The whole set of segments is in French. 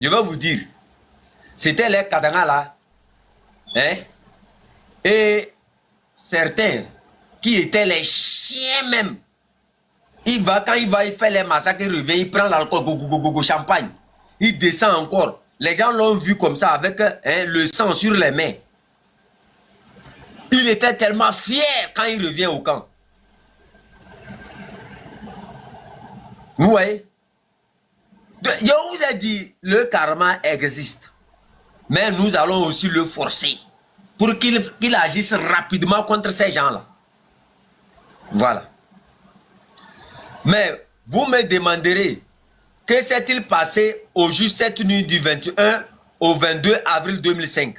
Je vais vous dire, c'était les Kadanga là, hein, et certains qui étaient les chiens même. Quand il fait les massacres, il revient, il prend l'alcool, champagne. Il descend encore. Les gens l'ont vu comme ça, avec le sang sur les mains. Il était tellement fier quand il revient au camp. Vous voyez? Je vous ai dit, le karma existe. Mais nous allons aussi le forcer pour qu'il agisse rapidement contre ces gens-là. Voilà. Mais vous me demanderez, que s'est-il passé au juste cette nuit du 21 au 22 avril 2005?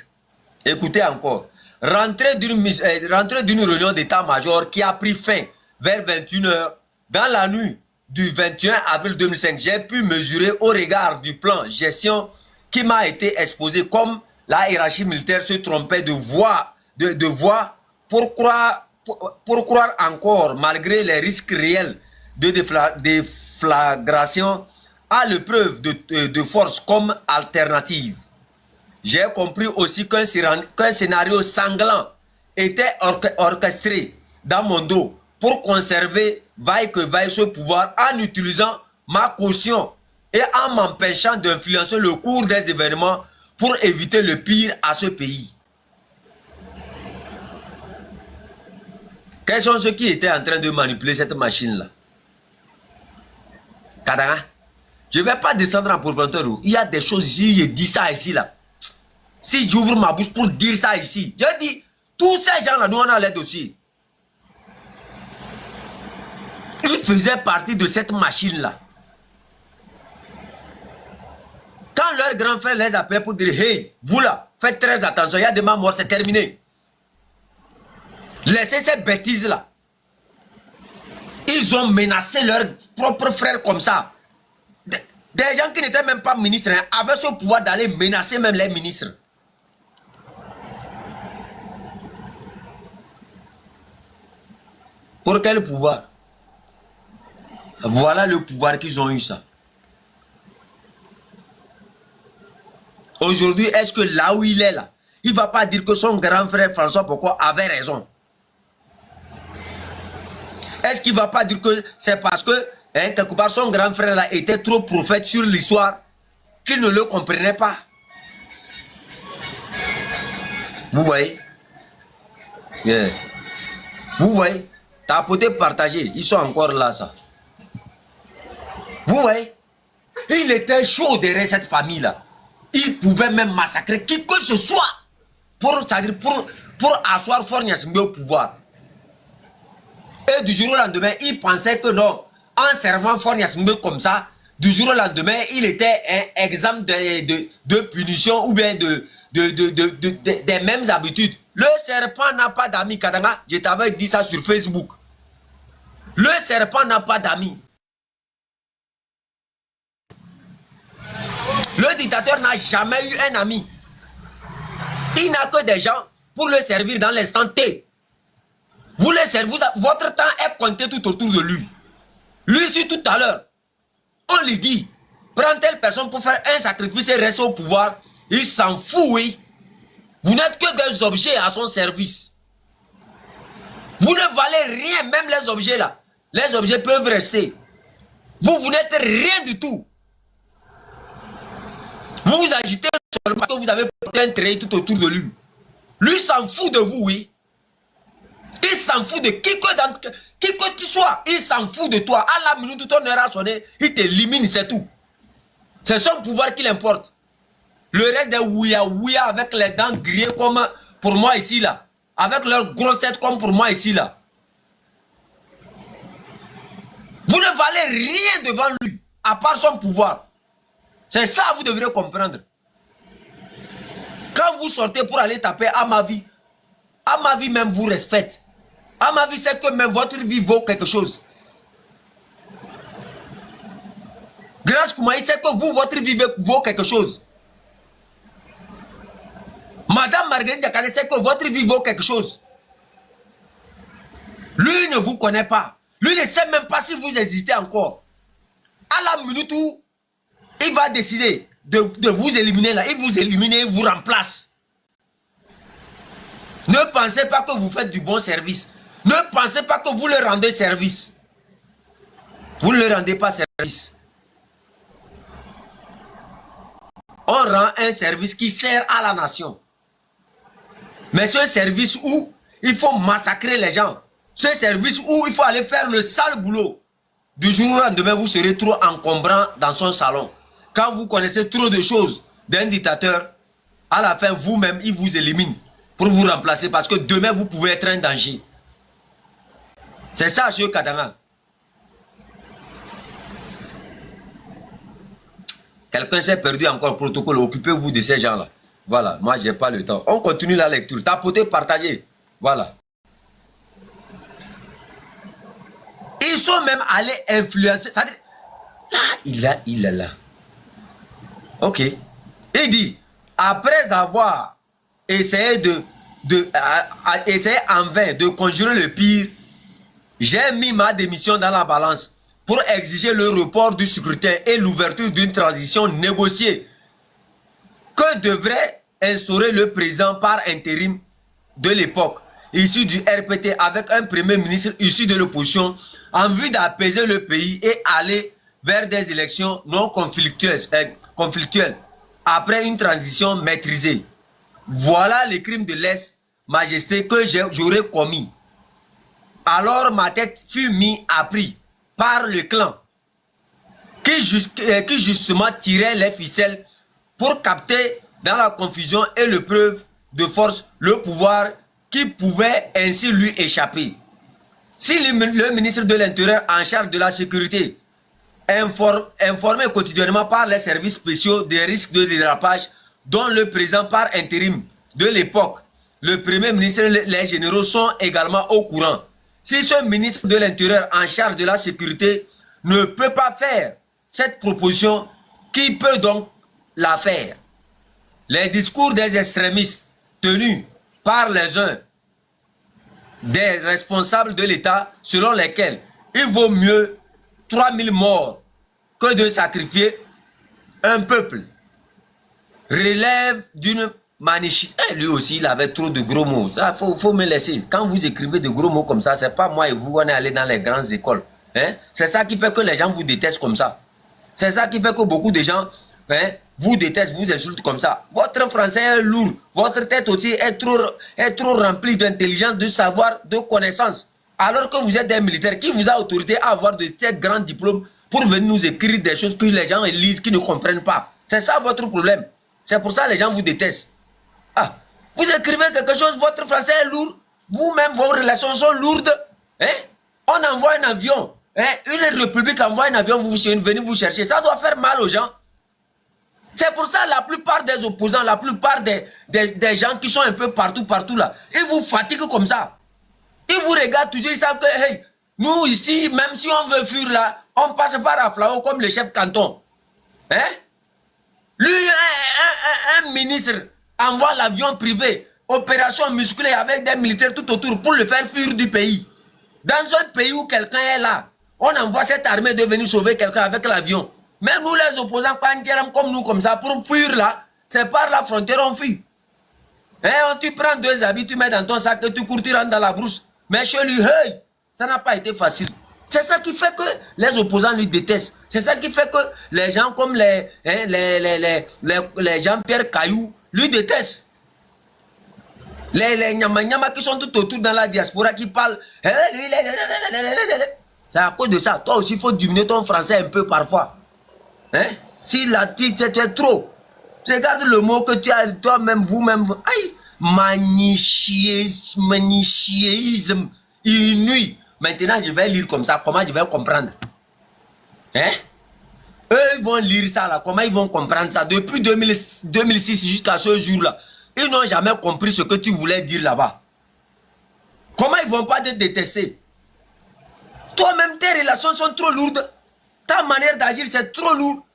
Écoutez encore. Rentrée d'une réunion d'état-major qui a pris fin vers 21 h dans la nuit du 21 avril 2005. J'ai pu mesurer au regard du plan gestion qui m'a été exposé comme la hiérarchie militaire se trompait de voix pour croire encore, malgré les risques réels de déflagration, à l'épreuve de force comme alternative. J'ai compris aussi qu'un scénario sanglant était orchestré dans mon dos pour conserver vaille que vaille ce pouvoir en utilisant ma caution et en m'empêchant d'influencer le cours des événements pour éviter le pire à ce pays. Quels sont ceux qui étaient en train de manipuler cette machine-là? Kadanga, je ne vais pas descendre en profondeur. Il y a des choses ici, je dis ça ici, là. Si j'ouvre ma bouche pour dire ça ici, je dis, tous ces gens-là, nous on a les dossiers. Ils faisaient partie de cette machine-là. Quand leur grand frère les appelait pour dire, hey, vous là, faites très attention, il y a des morts, c'est terminé. Laissez ces bêtises-là. Ils ont menacé leurs propres frères comme ça. Des gens qui n'étaient même pas ministres, hein, avaient ce pouvoir d'aller menacer même les ministres. Pour quel pouvoir? Voilà le pouvoir qu'ils ont eu, ça. Aujourd'hui, est-ce que là où il est là, il ne va pas dire que son grand frère François Boko avait raison? Est-ce qu'il ne va pas dire que c'est parce que quelque part son grand frère là était trop prophète sur l'histoire qu'il ne le comprenait pas? Vous voyez? Yeah. Vous voyez? Tapoter, partager, ils sont encore là, ça. Vous voyez? Il était chaud derrière cette famille-là. Il pouvait même massacrer qui que ce soit pour asseoir Faure Gnassingbé au pouvoir. Et du jour au lendemain, il pensait que non, en servant Faure Gnassingbé comme ça, du jour au lendemain, il était un exemple de punition ou bien des mêmes habitudes. Le serpent n'a pas d'amis, Kadanga. Je t'avais dit ça sur Facebook. Le serpent n'a pas d'amis. Le dictateur n'a jamais eu un ami. Il n'a que des gens pour le servir dans l'instant T. Vous le servez, votre temps est compté tout autour de lui. Lui, si tout à l'heure, on lui dit, prends telle personne pour faire un sacrifice et reste au pouvoir, il s'en fout, oui. Vous n'êtes que des objets à son service. Vous ne valez rien, même les objets là. Les objets peuvent rester. Vous n'êtes rien du tout. Vous vous agitez seulement parce que vous avez un trait tout autour de lui. Lui s'en fout de vous, oui. Il s'en fout de qui que tu sois. Il s'en fout de toi. À la minute où ton heure a sonné, il t'élimine, c'est tout. C'est son pouvoir qui l'importe. Le reste des ouya avec les dents grillées comme pour moi ici là. Avec leur grosse tête comme pour moi ici là. Vous ne valez rien devant lui, à part son pouvoir. C'est ça que vous devrez comprendre. Quand vous sortez pour aller taper à ma vie même vous respecte. À ma vie, c'est que même votre vie vaut quelque chose. Grâce Koumaï, c'est que vous, votre vie vaut quelque chose. Madame Marguerite Diakate, c'est que votre vie vaut quelque chose. Lui ne vous connaît pas. Lui ne sait même pas si vous existez encore. À la minute où il va décider, de vous éliminer là, il vous élimine et il vous remplace. Ne pensez pas que vous faites du bon service. Ne pensez pas que vous leur rendez service. Vous ne leur rendez pas service. On rend un service qui sert à la nation. Mais ce service où il faut massacrer les gens, ce service où il faut aller faire le sale boulot, du jour au lendemain, vous serez trop encombrant dans son salon. Quand vous connaissez trop de choses d'un dictateur, à la fin, vous-même, il vous élimine pour vous remplacer parce que demain, vous pouvez être un danger. C'est ça, M. Kadanga. Quelqu'un s'est perdu encore, protocole, occupez-vous de ces gens-là. Voilà, moi, je n'ai pas le temps. On continue la lecture. Tapotez, partagez. Voilà. Ils sont même allés influencer. Là, il est là. Ok. Il dit, après avoir essayé essayé en vain de conjurer le pire, j'ai mis ma démission dans la balance pour exiger le report du scrutin et l'ouverture d'une transition négociée que devrait instaurer le président par intérim de l'époque, issu du RPT avec un premier ministre issu de l'opposition en vue d'apaiser le pays et aller vers des élections non conflictuelles après une transition maîtrisée. Voilà les crimes de lèse-majesté que j'aurais commis. Alors ma tête fut mise à prix par le clan qui justement tirait les ficelles pour capter dans la confusion et l'épreuve de force le pouvoir qui pouvait ainsi lui échapper. Si le ministre de l'Intérieur en charge de la sécurité, informé quotidiennement par les services spéciaux des risques de dérapage dont le président par intérim de l'époque, le premier ministre et les généraux sont également au courant. Si ce ministre de l'Intérieur en charge de la sécurité ne peut pas faire cette proposition, qui peut donc la faire? Les discours des extrémistes tenus par les uns des responsables de l'État selon lesquels il vaut mieux 3000 morts que de sacrifier un peuple relève d'une manichie. Lui aussi, il avait trop de gros mots. Ça, faut me laisser. Quand vous écrivez de gros mots comme ça, c'est pas moi et vous, on est allé dans les grandes écoles. Hein? C'est ça qui fait que les gens vous détestent comme ça. C'est ça qui fait que beaucoup de gens vous détestent, vous insultent comme ça. Votre français est lourd. Votre tête aussi est trop remplie d'intelligence, de savoir, de connaissances. Alors que vous êtes des militaires, qui vous a autorisé à avoir de tels grands diplômes pour venir nous écrire des choses que les gens lisent, qui ne comprennent pas. C'est ça votre problème. C'est pour ça que les gens vous détestent. Ah, vous écrivez quelque chose, votre français est lourd. Vous-même, vos relations sont lourdes. Hein? On envoie un avion. Hein? Une république envoie un avion, vous venez vous chercher. Ça doit faire mal aux gens. C'est pour ça que la plupart des opposants, la plupart des gens qui sont un peu partout là, ils vous fatiguent comme ça. Ils vous regardent toujours, ils savent que, hey, nous ici, même si on veut fuir là, on passe par Aflao comme le chef canton. Hein? Lui, un ministre envoie l'avion privé, opération musclée avec des militaires tout autour pour le faire fuir du pays. Dans un pays où quelqu'un est là, on envoie cette armée de venir sauver quelqu'un avec l'avion. Même nous les opposants, comme nous, comme ça, pour fuir là, c'est par la frontière on fuit. Hein, tu prends 2 habits, tu mets dans ton sac et tu cours, tu rentres dans la brousse. Mais chez lui, hey, ça n'a pas été facile. C'est ça qui fait que les opposants lui détestent. C'est ça qui fait que les gens comme les Jean-Pierre Caillou lui détestent. Les Nyama qui sont tout autour dans la diaspora qui parlent. C'est à cause de ça. Toi aussi, il faut diminuer ton français un peu parfois. Hein? Si la tu es trop. Regarde le mot que tu as toi-même, vous-même. Aïe! Manichéisme. Inuit. Maintenant, je vais lire comme ça. Comment je vais comprendre? Hein? Eux, ils vont lire ça là. Comment ils vont comprendre ça? Depuis 2006 jusqu'à ce jour-là, ils n'ont jamais compris ce que tu voulais dire là-bas. Comment ils vont pas te détester? Toi-même, tes relations sont trop lourdes. Ta manière d'agir, c'est trop lourd.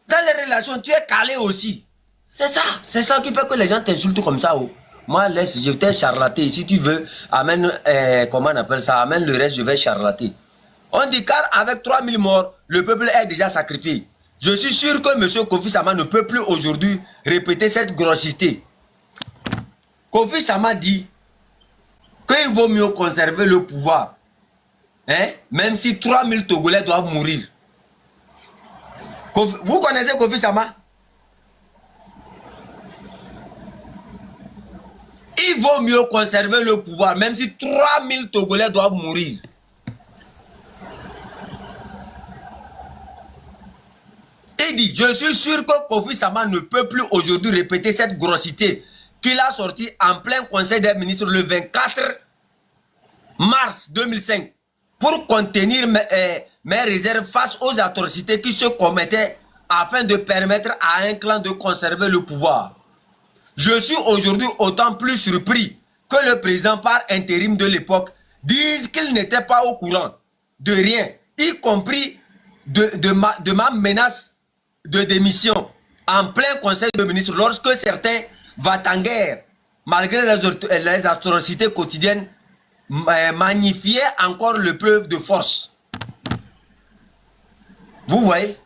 Dans les relations, tu es calé aussi. C'est ça. C'est ça qui fait que les gens t'insultent comme ça. Oh. Moi, laisse, je vais charlater. Si tu veux, amène, comment on appelle ça? Amène le reste, je vais charlater. On dit car avec 3000 morts, le peuple est déjà sacrifié. Je suis sûr que M. Kofi Sama ne peut plus aujourd'hui répéter cette grossité. Kofi Sama dit qu'il vaut mieux conserver le pouvoir, hein, même si 3000 Togolais doivent mourir. Vous connaissez Kofi Sama? Il vaut mieux conserver le pouvoir, même si 3000 Togolais doivent mourir. Il dit, je suis sûr que Kofi Sama ne peut plus aujourd'hui répéter cette grossité qu'il a sortie en plein conseil des ministres le 24 mars 2005 pour contenir mes réserves face aux atrocités qui se commettaient afin de permettre à un clan de conserver le pouvoir. Je suis aujourd'hui autant plus surpris que le président par intérim de l'époque dise qu'il n'était pas au courant de rien, y compris de ma menace de démission en plein conseil de ministres lorsque certains va-t-en-guerre, malgré les atrocités quotidiennes, magnifiaient encore le preuve de force. Vous voyez?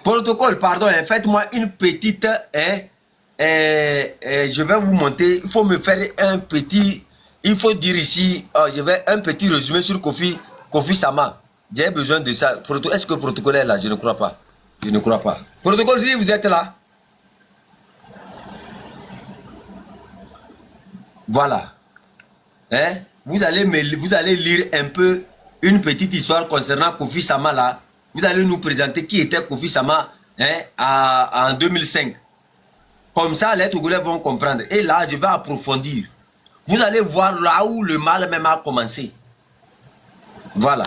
Protocole, pardon, faites-moi une petite... je vais vous montrer, il faut me faire un petit... Il faut dire ici, je vais un petit résumé sur Kofi Sama. J'ai besoin de ça. Est-ce que le protocole est là? Je ne crois pas. Je ne crois pas. Protocole, si vous êtes là. Voilà. Hein? Vous allez lire un peu une petite histoire concernant Kofi Sama là. Vous allez nous présenter qui était Kofi Sama, hein, en 2005. Comme ça, les Togolais vont comprendre. Et là, je vais approfondir. Vous allez voir là où le mal même a commencé. Voilà.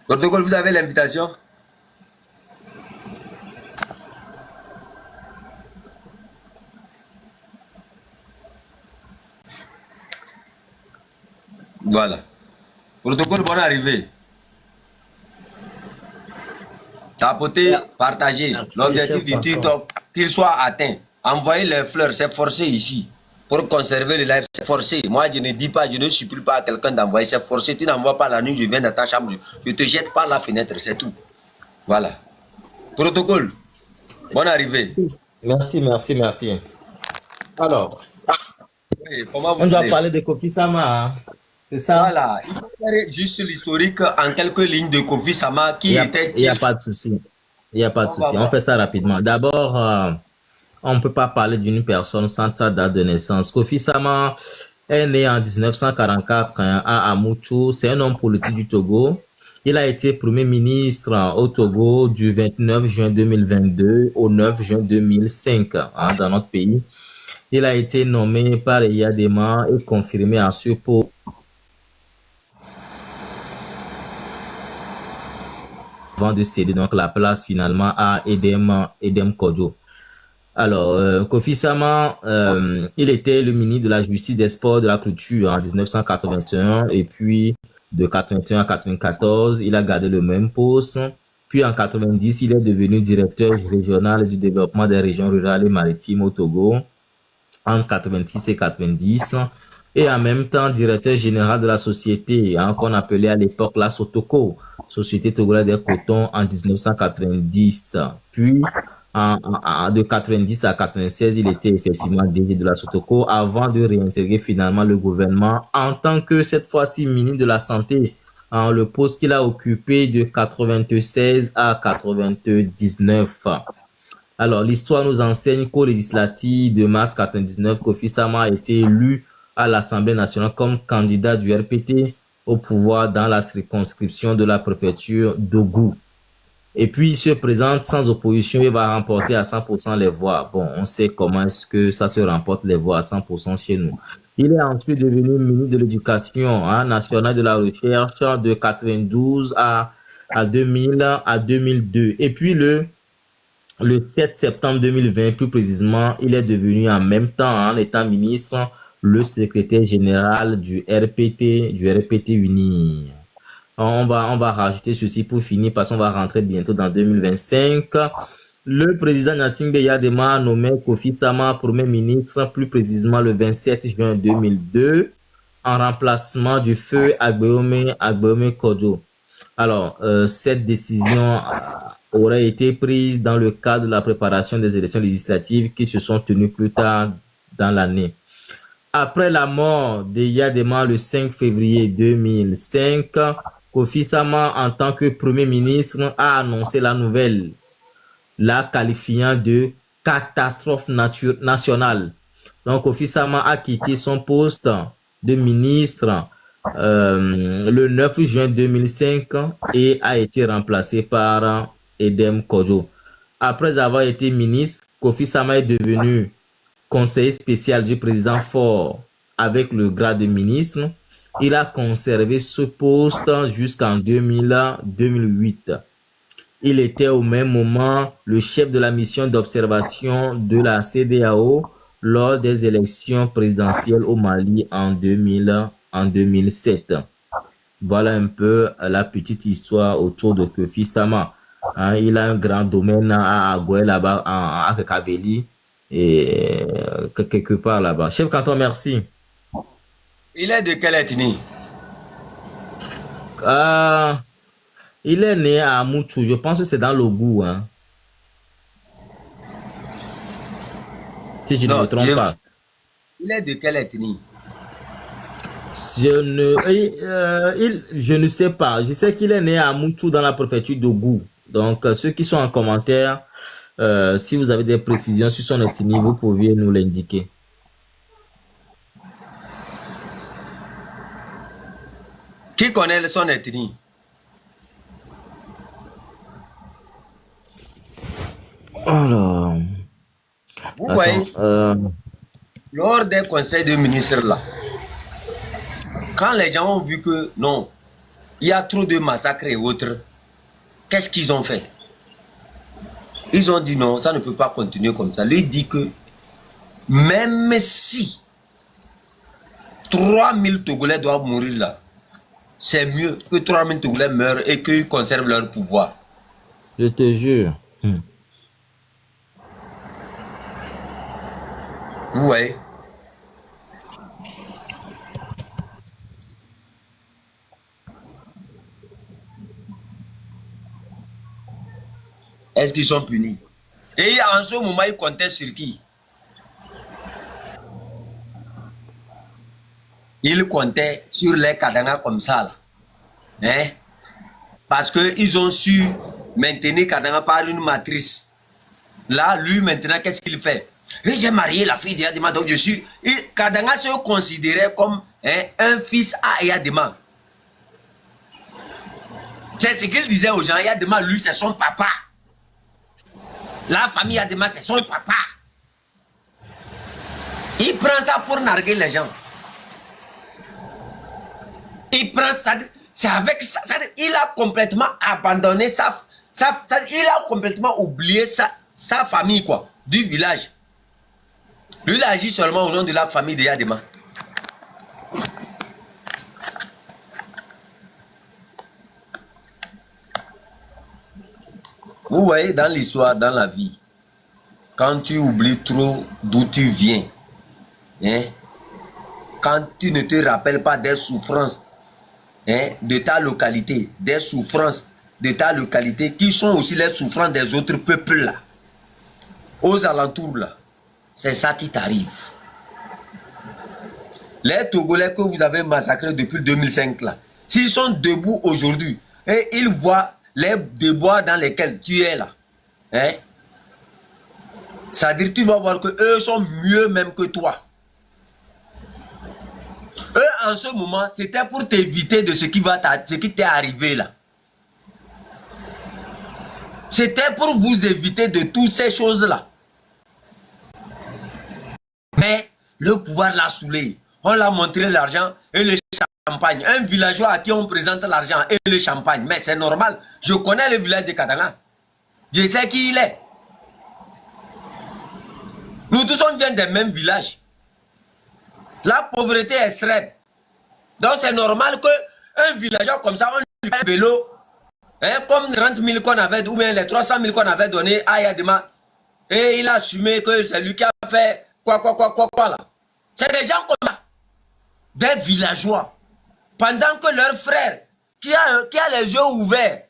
Protocole, vous avez l'invitation? Voilà. Protocole, bonne arrivée. Tapoter, partager. L'objectif du TikTok, qu'il soit atteint. Envoyer les fleurs, c'est forcé ici. Pour conserver le live, c'est forcé. Moi, je ne dis pas, je ne supplie pas à quelqu'un d'envoyer, c'est forcé. Tu n'envoies pas la nuit, je viens dans ta chambre, je te jette par la fenêtre, c'est tout. Voilà. Protocole, bonne arrivée. Merci, merci, merci. Alors, Oui, on doit parler de Kofi Sama, hein? C'est ça? Voilà. Juste l'historique en quelques lignes de Kofi Sama qui était... Il n'y a pas de souci. Il n'y a pas de souci. On fait ça rapidement. D'abord, on ne peut pas parler d'une personne sans sa date de naissance. Kofi Sama est né en 1944 à Amouchou. C'est un homme politique du Togo. Il a été Premier ministre au Togo du 29 juin 2022 au 9 juin 2005 hein, dans notre pays. Il a été nommé par Eyadema et confirmé en support avant de céder donc la place finalement à Edem Kodjo. Alors, Kofi Sama, il était le ministre de la Justice, des Sports, de la Culture en 1981 et puis de 81 à 94, il a gardé le même poste. Puis en 90, il est devenu directeur régional du développement des régions rurales et maritimes au Togo entre 86 et 90 et en même temps directeur général de la société qu'on appelait à l'époque la Sotoko, Société Togolaise des Cotons en 1990. Puis de 90 à 96, il était effectivement DG de la Sotoko avant de réintégrer finalement le gouvernement en tant que cette fois-ci ministre de la Santé, le poste qu'il a occupé de 96 à 99. Alors, l'histoire nous enseigne qu'au législatif de mars 99, Kofi Sama a été élu à l'Assemblée nationale comme candidat du RPT au pouvoir dans la circonscription de la préfecture d'Ogou. Et puis, il se présente sans opposition, il va remporter à 100% les voix. Bon, on sait comment est-ce que ça se remporte les voix à 100% chez nous. Il est ensuite devenu ministre de l'Éducation nationale de la recherche de 92 à 2002. Et puis, le 7 septembre 2020, plus précisément, il est devenu en même temps, en étant ministre, le secrétaire général du RPT Uni. On va rajouter ceci pour finir parce qu'on va rentrer bientôt dans 2025. Le président Gnassingbé Eyadema a nommé Kofi Sama Premier ministre, plus précisément le 27 juin 2002, en remplacement du feu Agbeome Kodjo. Alors, cette décision aurait été prise dans le cadre de la préparation des élections législatives qui se sont tenues plus tard dans l'année. Après la mort de Eyadema le 5 février 2005, Kofi Sama, en tant que Premier ministre, a annoncé la nouvelle, la qualifiant de catastrophe nationale. Donc, Kofi Sama a quitté son poste de ministre le 9 juin 2005 et a été remplacé par Edem Kodjo. Après avoir été ministre, Kofi Sama est devenu conseiller spécial du président Faure avec le grade de ministre. Il a conservé ce poste jusqu'en 2008. Il était au même moment le chef de la mission d'observation de la CEDEAO lors des élections présidentielles au Mali en 2007. Voilà un peu la petite histoire autour de Kofi Sama. Il a un grand domaine à Agoué, là-bas, à Kakaveli, et quelque part là-bas. Chef Canton, merci. Il est de quelle ethnie? Il est né à Moutou. Je pense que c'est dans l'Ogou. Si je ne me trompe pas. Il est de quelle ethnie? Je ne sais pas. Je sais qu'il est né à Moutou dans la préfecture d'Ogou. Donc, ceux qui sont en commentaire, si vous avez des précisions sur son ethnie, vous pouviez nous l'indiquer. Qui connaît son ethnie? Alors, vous voyez, lors des conseils de ministres là, quand les gens ont vu que non, il y a trop de massacres et autres, qu'est-ce qu'ils ont fait? Ils ont dit non, ça ne peut pas continuer comme ça. Lui dit que même si 3000 Togolais doivent mourir là, c'est mieux que 3000 Togolais meurent et qu'ils conservent leur pouvoir. Je te jure. Vous voyez? Est-ce qu'ils sont punis? Et en ce moment, ils comptaient sur qui? Ils comptaient sur les Kadanga comme ça. Là. Hein? Parce qu'ils ont su maintenir Kadanga par une matrice. Là, lui, maintenant, qu'est-ce qu'il fait? J'ai marié la fille d'Eyadema, donc je suis... Kadanga se considérait comme un fils à Eyadema. C'est ce qu'il disait aux gens. Eyadema, lui, c'est son papa. La famille Eyadema, c'est son papa. Il prend ça pour narguer les gens. Il prend ça, c'est avec ça, il a complètement abandonné il a complètement oublié sa famille, quoi, du village. Lui, il agit seulement au nom de la famille d'Eyadema. Vous voyez, dans l'histoire, dans la vie, quand tu oublies trop d'où tu viens, hein, quand tu ne te rappelles pas des souffrances de ta localité, des souffrances de ta localité, qui sont aussi les souffrances des autres peuples là, aux alentours là, c'est ça qui t'arrive. Les Togolais que vous avez massacrés depuis 2005 là, s'ils sont debout aujourd'hui et ils voient les déboires dans lesquels tu es là, c'est-à-dire tu vas voir que eux sont mieux même que toi. Eux, en ce moment, c'était pour t'éviter de ce qui t'est arrivé là. C'était pour vous éviter de toutes ces choses-là. Mais le pouvoir l'a saoulé. On l'a montré l'argent et le champagne. Un villageois à qui on présente l'argent et le champagne. Mais c'est normal. Je connais le village de Kadanga. Je sais qui il est. Nous tous, on vient des mêmes villages. La pauvreté est extrême. Donc c'est normal qu'un villageois comme ça, on un vélo, hein, comme 30 000 qu'on avait, ou bien les 300 000 qu'on avait donné à Yadima, et il a assumé que c'est lui qui a fait quoi là. C'est des gens comme ça, des villageois, pendant que leur frère, qui a les yeux ouverts,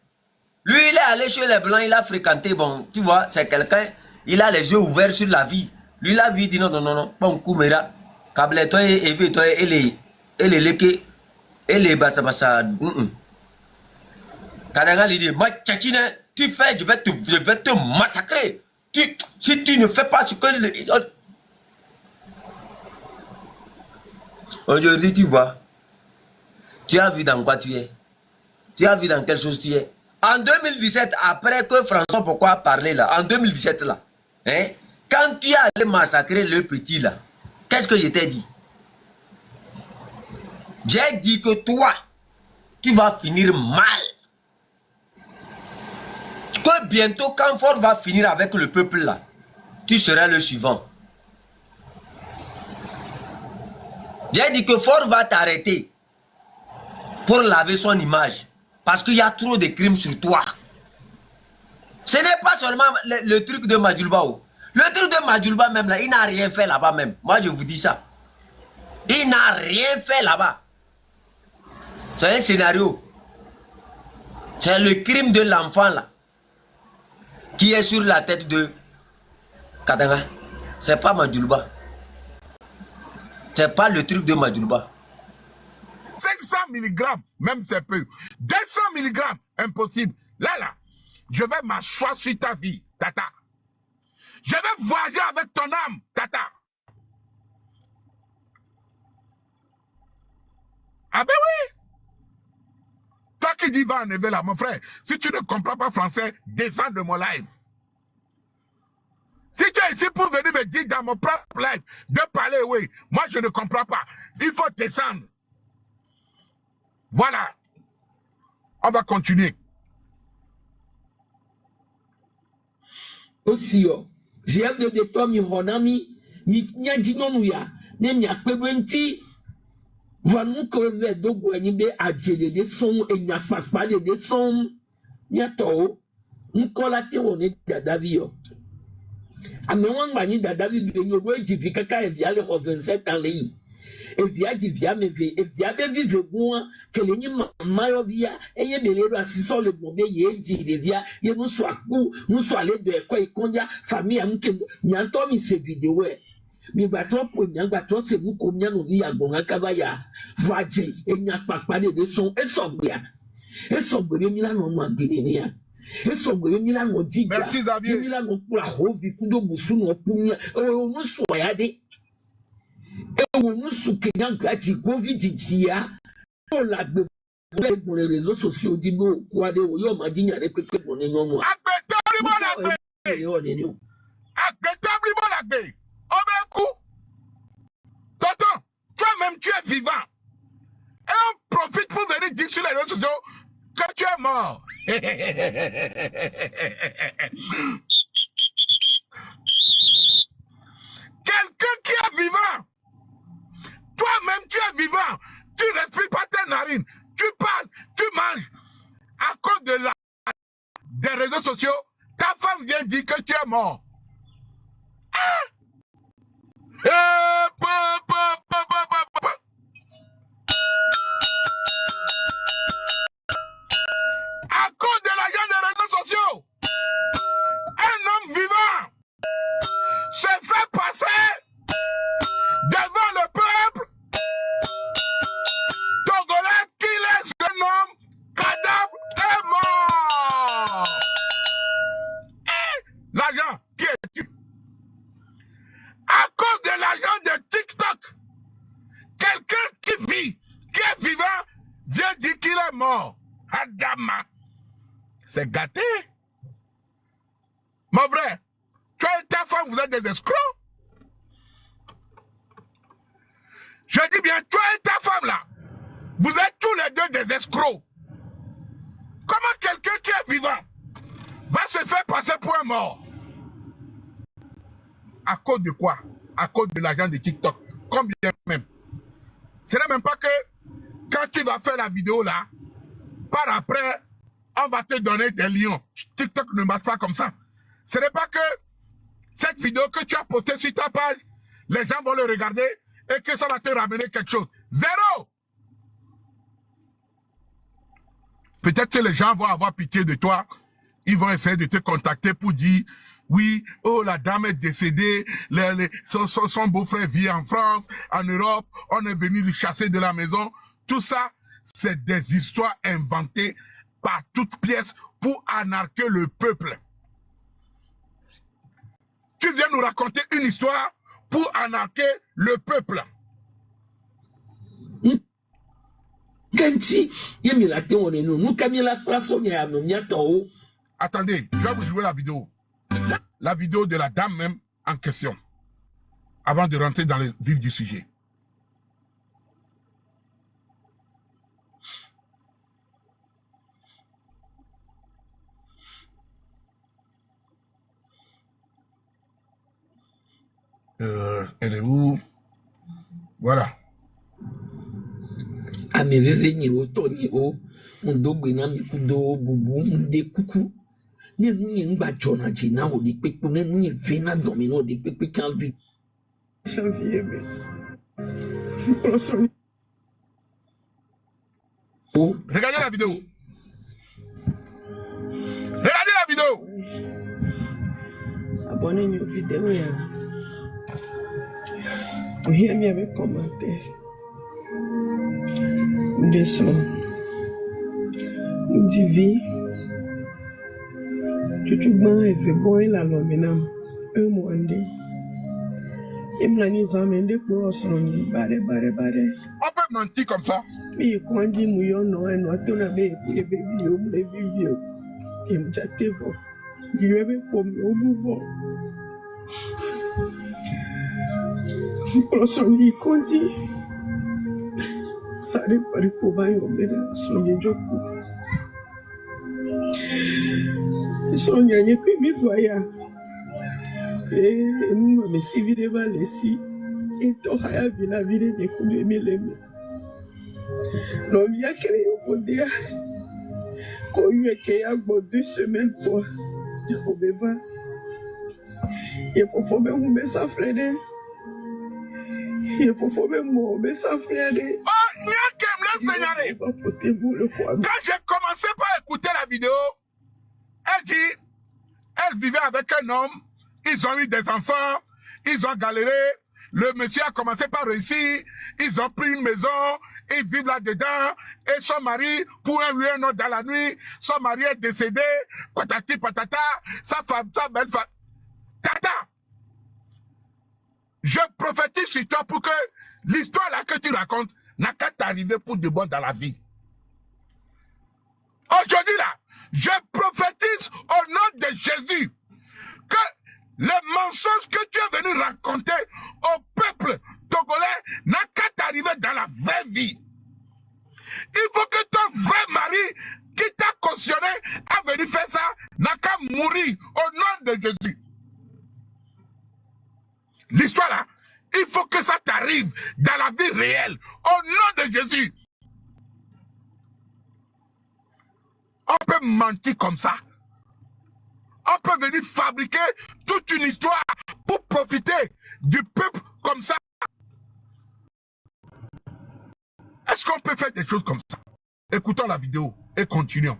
lui il est allé chez les Blancs, il a fréquenté, bon, tu vois, c'est quelqu'un, il a les yeux ouverts sur la vie. Lui la vie dit non, bon, Koumera, Kable toi et toi et les leke, et les bassa. Kadanga lui dit, ma tchatchine, tu fais, je vais te massacrer. Si tu ne fais pas ce que... Aujourd'hui, tu vois, tu as vu dans quoi tu es. Tu as vu dans quelle chose tu es. En 2017, après que François Pourquoi a parlé là, en 2017 là, hein, quand tu es allé massacrer le petit là, qu'est-ce que je t'ai dit? J'ai dit que toi, tu vas finir mal. Que bientôt, quand Ford va finir avec le peuple là, tu seras le suivant. J'ai dit que Ford va t'arrêter pour laver son image. Parce qu'il y a trop de crimes sur toi. Ce n'est pas seulement le truc de Madjulba. Le truc de Madjulba même là, il n'a rien fait là-bas même. Moi je vous dis ça. Il n'a rien fait là-bas. C'est un scénario. C'est le crime de l'enfant là. Qui est sur la tête de Katanga. C'est pas Madjulba. C'est pas le truc de Madjulba. 500 mg, même c'est peu. 200 mg, impossible. Là, je vais m'asseoir sur ta vie, Tata. Je vais voyager avec ton âme, Tata. Ah ben oui. Toi qui dis va enlever là, mon frère, si tu ne comprends pas français, descends de mon live. Si tu es ici pour venir me dire dans mon propre live de parler, oui, moi je ne comprends pas. Il faut descendre. Voilà. On va continuer. Aussi, j'ai hâte de toi, mi honami, mi nyadinonouya, ne mi akpebenti, vanou kove dogo enibe adjele de son, et nyakpakpa de son, nyato, nkolate wone dadavio. Amewang bani dadavi benyo go edifika ka eviale ho 27 ans lei. Evia divia meve, evia be vive gwa, que le ni mayo via, eye belero asiso le bombe ye di via, ye nous soit coup, nous soit les de quoi et kondia, famille amke, nyanto mi se vidéo. Mi bato pour nyangato se mu komnya no via bonga kavaya, voaje, et nyakpakpa de son, et sobria. Et sobria mi la no mandinea. Merci Xavier. Les réseaux sociaux disent quoi de Tonton, toi-même tu es vivant. Et on profite pour venir dire sur les réseaux sociaux que tu es mort. Quelqu'un qui est vivant. Toi-même tu es vivant. Tu ne respires pas tes narines. Tu parles, tu manges. À cause de des réseaux sociaux, ta femme vient dire que tu es mort. Hein? À cause de l'argent des réseaux sociaux, un homme vivant se fait passer devant le peuple togolais qui laisse un homme cadavre et mort. L'argent, qui est-tu? À cause de l'argent de TikTok, quelqu'un qui vit, qui est vivant, vient dire qu'il est mort. Adama. C'est gâté. Mon frère, toi et ta femme, vous êtes des escrocs. Je dis bien, toi et ta femme là, vous êtes tous les deux des escrocs. Comment quelqu'un qui est vivant va se faire passer pour un mort? À cause de quoi? À cause de l'argent de TikTok. Combien même? Ce n'est même pas que quand tu vas faire la vidéo là, part après, on va te donner des lions. TikTok ne marche pas comme ça. Ce n'est pas que cette vidéo que tu as postée sur ta page, les gens vont le regarder et que ça va te ramener quelque chose. Zéro! Peut-être que les gens vont avoir pitié de toi. Ils vont essayer de te contacter pour dire, oui, oh, la dame est décédée, son beau-frère vit en France, en Europe, on est venu le chasser de la maison. Tout ça, c'est des histoires inventées par toutes pièces pour anarquer le peuple. Tu viens nous raconter une histoire pour anarquer le peuple. Attendez, je vais vous jouer la vidéo. La vidéo de la dame même en question. Avant de rentrer dans le vif du sujet. Elle est où? Voilà. Regardez la vidéo. Regardez la vidéo. Abonnez-vous aux vidéos. Vous aimez mes commentaires. Descends. Divi. Chuchuban et Veboy la lomina. Mwande. Imlani zamende pour osoni. Bare. On peut mentir comme ça. Mi kwandi muyono eno tona be vivio. Imjatevo. Yuebe pomi obuvo. Osoni kondi. Sare pari kubayo mera sonye joku. Sonya nye kwimi boya. Mwa mesi vide valesi. Ito haya vila vide de kume mileme. L'homme y a créé au Bodéa. Quand il y a créé 2 semaines pour le bébé. Il faut former mon message frère. Il faut former mon message frère. Oh, il y a qu'à me le signaler. Quand j'ai commencé par écouter la vidéo, elle dit, elle vivait avec un homme, ils ont eu des enfants, ils ont galéré, le monsieur a commencé par réussir, ils ont pris une maison, ils vivent là-dedans, et son mari, pour un autre dans la nuit, son mari est décédé, patati patata, sa femme, sa belle femme, tata. Je prophétise sur toi pour que l'histoire là que tu racontes n'a qu'à t'arriver pour de bon dans la vie. Aujourd'hui là, je prophétise au nom de Jésus que les mensonges que tu es venu raconter au peuple togolais n'a qu'à t'arriver dans la vraie vie. Il faut que ton vrai mari qui t'a cautionné a venu faire ça n'a qu'à mourir au nom de Jésus. L'histoire là, il faut que ça t'arrive dans la vie réelle au nom de Jésus. On peut mentir comme ça. On peut venir fabriquer toute une histoire pour profiter du peuple comme ça. Est-ce qu'on peut faire des choses comme ça? Écoutons la vidéo et continuons.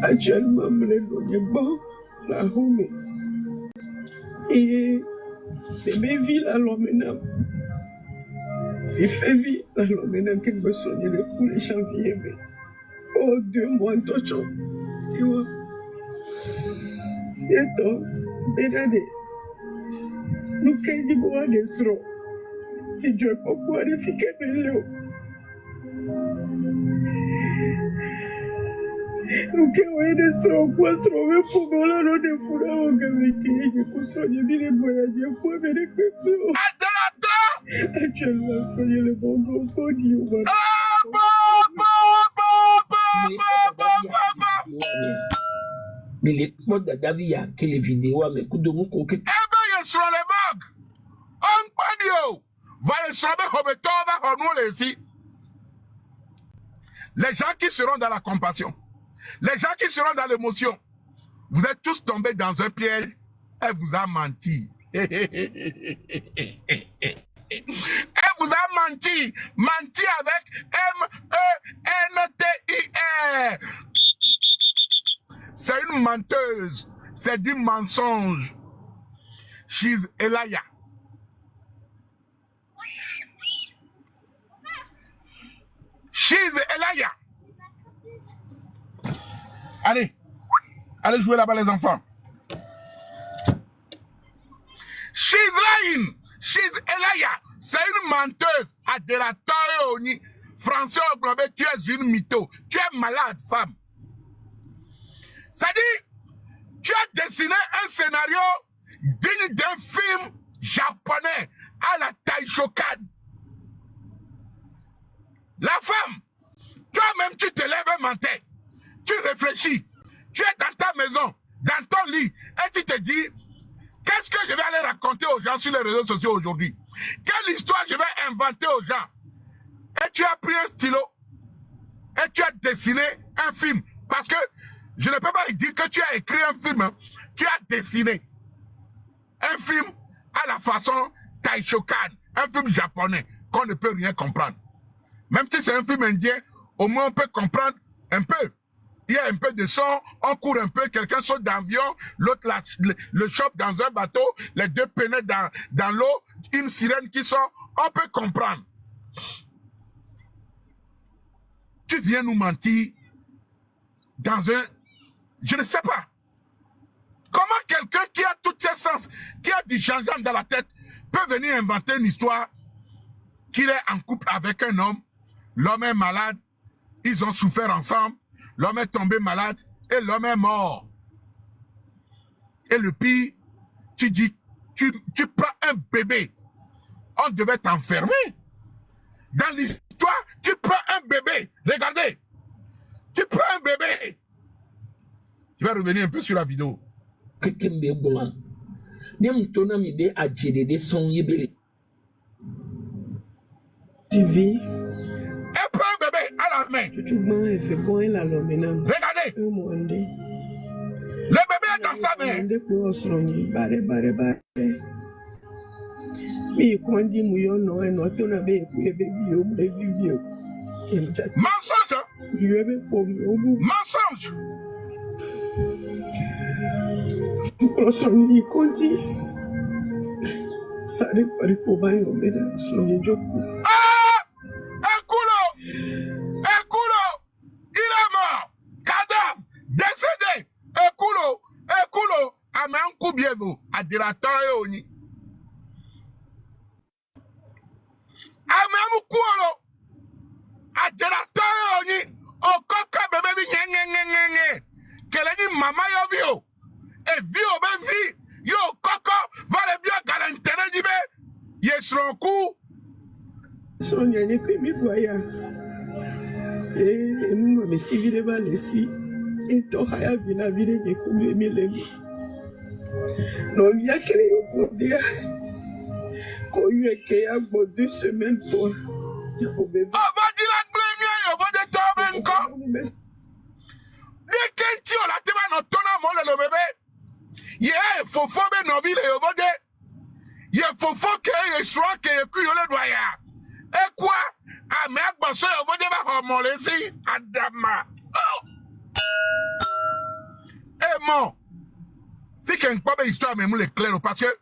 Actuellement, je suis bon, la home. Et mes villes à l'homme. Il fait vie à l'homme qui me sonne le coup de janvier. Oh, 2 mois de temps. Tu vois. Et donc, Bédade, nous qui bois des sro. Si Dieu peut pouvoir efficace de l'eau. Nous qui voyons des sro, quoi, sro, mais pour me l'en de fourra au gaveti, et pour soigner bien voyager, pour venir que actuellement, soyez le bon gros podium. Mais les modes d'Adavi a que les vidéos, mais coup de mon coquet. Eh bien, il est sur les bugs. Voyez, les gens qui seront dans la compassion, les gens qui seront dans l'émotion, vous êtes tous tombés dans un piège, elle vous a menti. Elle vous a menti, menti avec M-E-N-T-I-R. C'est une menteuse, c'est du mensonge. She's a liar. She's a liar. Allez, allez jouer là-bas les enfants. She's lying. She's a liar. C'est une menteuse. Adélateur Oni. Français Oglobé, tu es une mytho. Tu es malade, femme. C'est-à-dire, tu as dessiné un scénario digne d'un film japonais à la Taishokan. La femme, toi-même, tu te lèves un matin, tu réfléchis, tu es dans ta maison, dans ton lit, et tu te dis, qu'est-ce que je vais aller raconter aux gens sur les réseaux sociaux aujourd'hui? Quelle histoire je vais inventer aux gens? Et tu as pris un stylo, et tu as dessiné un film. Parce que je ne peux pas dire que tu as écrit un film, hein. Tu as dessiné un film à la façon Taishokan, un film japonais qu'on ne peut rien comprendre. Même si c'est un film indien, au moins on peut comprendre un peu. Il y a un peu de son, on court un peu, quelqu'un saute d'avion, l'autre le chope dans un bateau, les deux pénètrent dans l'eau, une sirène qui sort, on peut comprendre. Tu viens nous mentir dans un... Je ne sais pas. Comment quelqu'un qui a tous ses sens, qui a du changement dans la tête, peut venir inventer une histoire qu'il est en couple avec un homme, l'homme est malade, ils ont souffert ensemble, l'homme est tombé malade et l'homme est mort. Et le pire, tu dis, tu prends un bébé, on devait t'enfermer. Dans l'histoire, tu prends un bébé, regardez, tu prends un bébé. Je vais revenir un peu sur la vidéo. TV. Elle prend un bébé à la main. Regardez. Le bébé est dans sa main. Mensonge. Mensonge. Écoulot, il est mort, cadavre, décédé, écoulot, amen koubievo, adirateur oni. Amen koulot, adirateur oni, okoka bébé bi nyengengengenge, keleni mama yo vio, et vio ben vi, yo koko, vale bien galantere dibe, yesron kou. Sonia ne kwemi boya. Mno me sivile balesi. Eto haya vila vile ne kumi milemi. Non via kele yokodia. Ko yu eke ya bo 2 semaines pour. Ava di la glemia yo vode tobe nko. Dès que tu la teba no tona mo le bébé. Ye fofo be no vile yo vode. Ye fofo ke ye swa ke ye ku yo le doya. Et quoi? Ah, mais à ça, on va devoir homologuer Adama. Eh, mon. Si quelqu'un peut histoire, mais moi, clair, parce que.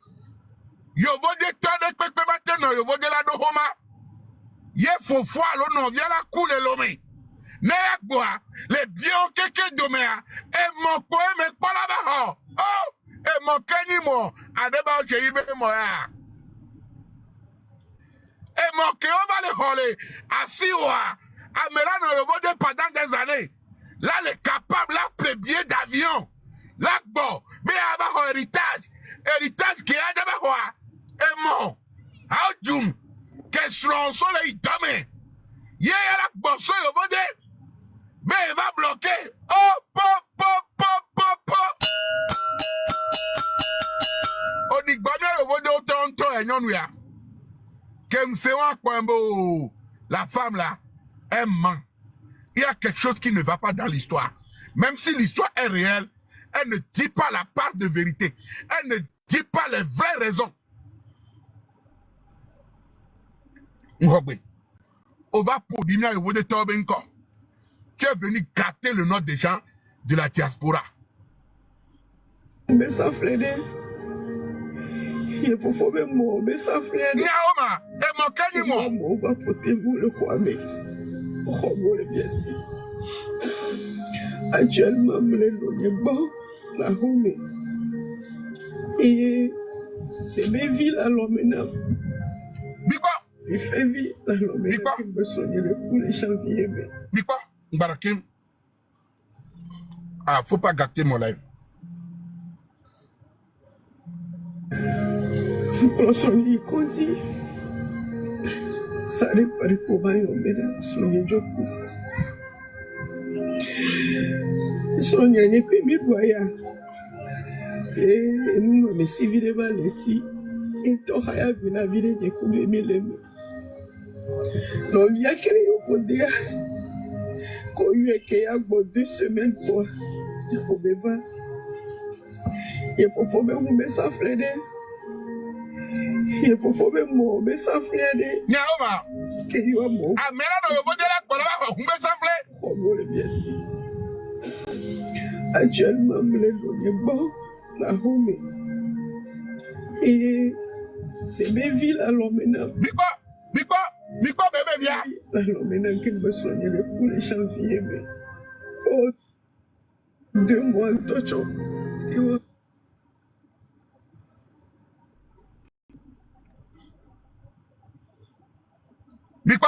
Yo va de temps de pépé maintenant, yo va de la dohoma. Ye faut fois, l'on vient la couler l'homme. Mais à quoi? Les biens, quelqu'un doméa. Et mon coin, mais pas là-bas. Oh! Et mon canimo. Adeba, j'ai eu moi. Et mon cœur va le voler à Siwa, à Mélano, le voler pendant des années. Là, il est capable, là, de billet d'avion. Là, bon, mais avoir un héritage qui est d'abord. Et mon, how jum, qu'est-ce qu'on soit les dames. Yé, là, bon, ça, le voler. Mais il va bloquer. Oh, pop. On dit, bah, le voler autant, et non, oui. Que c'est quoi, la femme là, elle ment. Il y a quelque chose qui ne va pas dans l'histoire. Même si l'histoire est réelle, elle ne dit pas la part de vérité. Elle ne dit pas les vraies raisons. On va pour diminuer le de Tobenko. Tu es venu gâter le nom des gens de la diaspora. Mais ça frère. Il faut même moi, mais ça frère. Niaoma, et mon canimo. On va porter vous le Kwame. Oh, bon, bien sûr. Actuellement, je ne bon, la home. Et mes villes à l'homme. Biko. Il fait vie à l'homme. Il me soigne le coup de janvier. Biko, Mbarakim. Ah, faut pas gâter mon live. On soigne il dit. Ça n'est pas de pouvoir y emmener soigner du coup. Soigner n'est plus mes voyages. Et nous, mais si vous devez laisser, et toi, il y a vu la vie de couler mes lèvres. Non, il y a créé au fond de qu'on y a créé à 2 semaines pour le bébé. Il faut même vous mettre ça, frère. Il faut même vous mettre ça, frère. Niaoma. Et il va mourir. Ah, mais là, le modèle est pour la vous ça fait. Oh, bon, bien sûr. Actuellement, je ne bon, la home. Et mes villes à l'homme. Biko, bébé, viens. La l'homme qui me soigne le coup de janvier. Oh, 2 mois, toi, Biko.